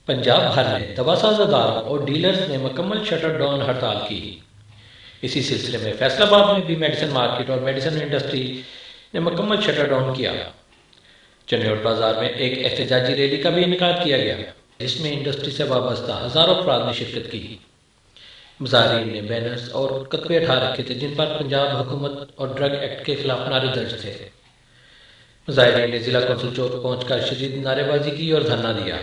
पंजाब भर में दवासाज अदारों और डीलर्स ने मुकम्मल शटर डाउन हड़ताल की। इसी सिलसिले में फैसलाबाद में भी मेडिसिन मार्केट और मेडिसिन इंडस्ट्री ने मुकम्मल शटर डाउन किया। चन्योट बाजार में एक एहतजाजी रैली का भी इनेकाद किया गया, जिसमें इंडस्ट्री से वाबस्ता हजारों अफराद ने शिरकत की। मुजाहिरीन ने बैनर्स और कतबे उठा रखे थे जिन पर पंजाब हुकूमत और ड्रग एक्ट के खिलाफ नारे दर्ज थे। मुजाहिरीन ने जिला कौंसिल चौक पहुंचकर शदीद नारेबाजी की और धरना दिया।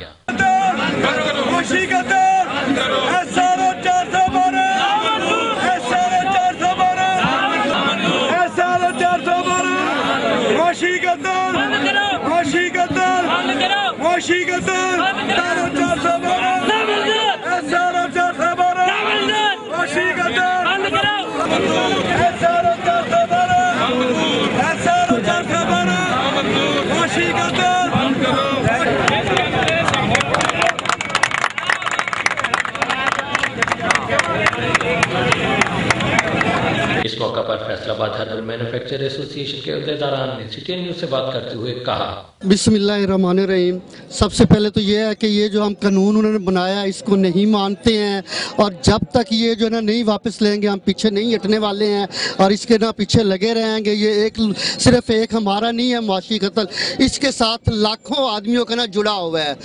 इस मौका पर फैसलाबाद हर्बल मैन्युफैक्चर एसोसिएशन के अहदेदारान ने सिटी न्यूज़ से बात करते हुए कहा, बिस्मिल्लाहिर्रहमानिर्रहीम। सबसे पहले तो ये है कि ये जो हम कानून उन्होंने बनाया इसको नहीं मानते हैं, और जब तक ये जो है ना नहीं वापस लेंगे हम पीछे नहीं हटने वाले हैं और इसके ना पीछे लगे रहेंगे। ये सिर्फ एक हमारा नहीं है मुआशी कत्ल, इसके साथ लाखों आदमियों का ना जुड़ा हुआ है।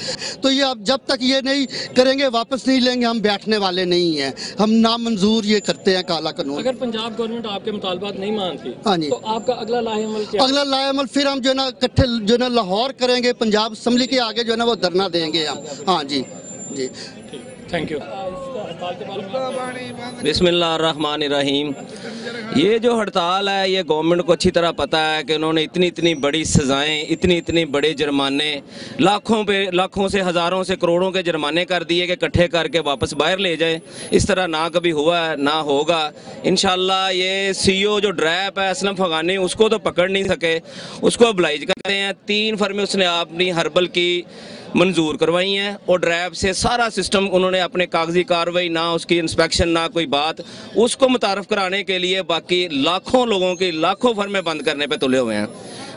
तो ये अब जब तक ये नहीं करेंगे, वापस नहीं लेंगे, हम बैठने वाले नहीं हैं। हम नामंजूर ये करते हैं काला कानून। अगर पंजाब गवर्नमेंट आपके मुतालबात नहीं मानती, हाँ जी, तो आपका अगला लाहेअमल क्या? अगला लाहेअमल फिर हम जो है ना इकट्ठे जो है ना लाहौर करेंगे, पंजाब असम्बली के आगे जो है ना वो धरना देंगे हम। हाँ जी जी, थैंक यू। बिस्मिल्लाहिर्रहमानिर्रहीम। ये जो हड़ताल है ये गवर्नमेंट को अच्छी तरह पता है कि उन्होंने इतनी इतनी बड़ी सज़ाएं, इतने बड़े जुर्माने, लाखों से हज़ारों से करोड़ों के जुर्माने कर दिए कि इकट्ठे करके वापस बाहर ले जाए। इस तरह ना कभी हुआ है ना होगा इंशाल्लाह। ये CEO जो ड्रैप है असलम फगानी, उसको तो पकड़ नहीं सके, उसको अब्लाइज करते हैं। 3 फर्में उसने अपनी हर्बल की मंजूर करवाई हैं और ड्रैब से सारा सिस्टम उन्होंने अपने कागजी कार्रवाई, ना उसकी इंस्पेक्शन ना कोई बात, उसको मुतारफ़ कराने के लिए बाकी लाखों लोगों की लाखों फर्में बंद करने पे तुले हुए हैं।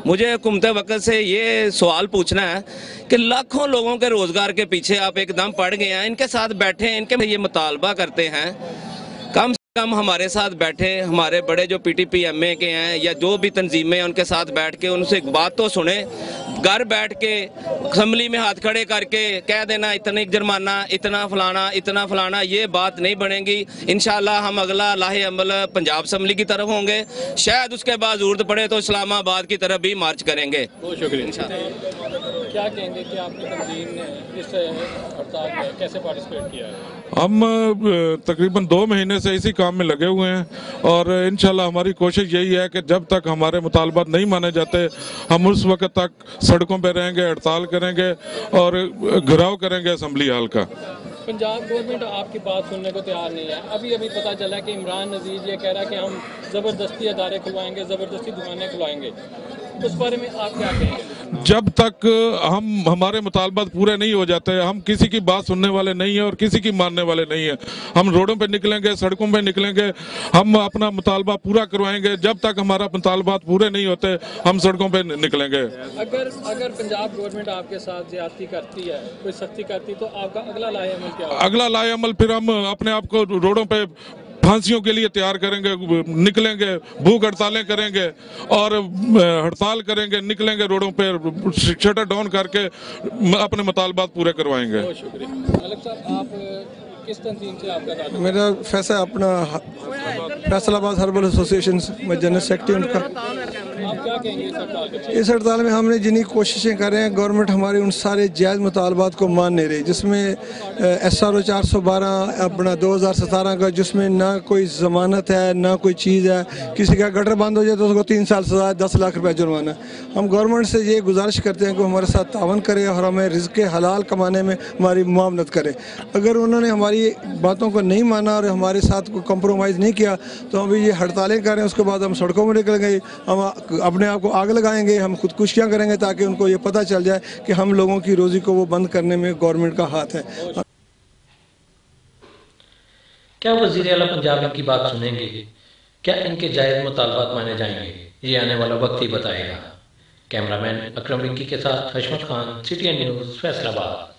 मुझे हुकूमत वक्त से ये सवाल पूछना है कि लाखों लोगों के रोज़गार के पीछे आप एकदम पड़ गए हैं, इनके साथ बैठे हैं, इनके ये मुतालबा करते हैं, कम हम हमारे साथ बैठे, हमारे बड़े जो PTP MA के हैं या जो भी तंजीमें हैं उनके साथ बैठ के उनसे एक बात तो सुने। घर बैठ के असम्बली में हाथ खड़े करके कह देना इतना जुर्माना, इतना फलाना, ये बात नहीं बनेगी। इंशाल्लाह हम अगला लाहे अमल पंजाब असम्बली की तरफ होंगे, शायद उसके बाद ज़रूरत पड़े तो इस्लामाबाद की तरफ भी मार्च करेंगे। बहुत शुक्रिया। इंशाल्लाह क्या कहेंगे कि आपकी तंजीम ने इस हड़ताल में कैसे पार्टिसिपेट किया है? हम तकरीबन 2 महीने से इसी काम में लगे हुए हैं और इंशाल्लाह हमारी कोशिश यही है कि जब तक हमारे मुतालबात नहीं माने जाते हम उस वक्त तक सड़कों पर रहेंगे, हड़ताल करेंगे और घेराव करेंगे असम्बली हाल का। पंजाब गवर्नमेंट आपकी बात सुनने को तैयार नहीं है। अभी पता चला कि इमरान नज़ीर ये कह रहा है कि हम ज़बरदस्ती अदारे खुलवाएंगे, ज़बरदस्ती दुकानें खुलवाएंगे। उस बारे में आप क्या कहेंगे? जब तक हमारे मुतालबात पूरे नहीं हो जाते हम किसी की बात सुनने वाले नहीं हैं और किसी की मानने वाले नहीं हैं। हम रोडों पे निकलेंगे, सड़कों पे निकलेंगे, हम अपना मुतालबा पूरा करवाएंगे। जब तक हमारा मुतालबात पूरे नहीं होते हम सड़कों पे निकलेंगे। अगर पंजाब गवर्नमेंट आपके साथ ज्यादती करती है, कोई सख्ती करती, तो आपका अगला लाहेअमल क्या होगा? अगला लाहेअमल फिर हम अपने आप को रोडों पे फांसियों के लिए तैयार करेंगे, निकलेंगे, भूख हड़तालें करेंगे और हड़ताल करेंगे, निकलेंगे रोडों पे, शटर डाउन करके अपने मुतालबात पूरे करवाएंगे। बहुत शुक्रिया। मलिक साहब, आप किस तंजीम से आपका ताल्लुक? मेरा फैसला अपना फैसलाबाद हर्बल एसोसिएशन में जनरल सेक्रेटरी उनका। आप क्या कहेंगे इस हड़ताल के? इस हड़ताल में हमने जितनी कोशिशें कर रहे हैं, गवर्नमेंट हमारे उन सारे जायज़ मुतालबात को मान नहीं रही, जिसमें SRO 412 अपना 2017 का, जिसमें ना कोई ज़मानत है ना कोई चीज़ है। किसी का गटर बंद हो जाए तो उसको 3 साल सजा, 10 लाख रुपये जुर्माना। हम गवर्नमेंट से ये गुजारिश करते हैं कि हमारे साथ तावन करे और हमें रिज़्क़ हलाल कमाने में हमारी मुआवनत करे। अगर उन्होंने हमारी बातों को नहीं माना और हमारे साथ कोई कम्प्रोमाइज़ नहीं किया तो हम ये हड़तालें करें, उसके बाद हम सड़कों में निकलेंगे, हम अपने आप को आग लगाएंगे, हम खुदकुशियाँ करेंगे ताकि उनको ये पता चल जाए कि हम लोगों की रोज़ी को वो बंद करने में गवर्नमेंट का हाथ है। क्या वज़ीर आला पंजाब इनकी बात सुनेंगे? क्या इनके जायज़ मुतालबात माने जाएंगे? ये आने वाला वक्त ही बताएगा। कैमरामैन अकरम रिंकी के साथ हशमत खान, CTN न्यूज़, फैसलाबाद।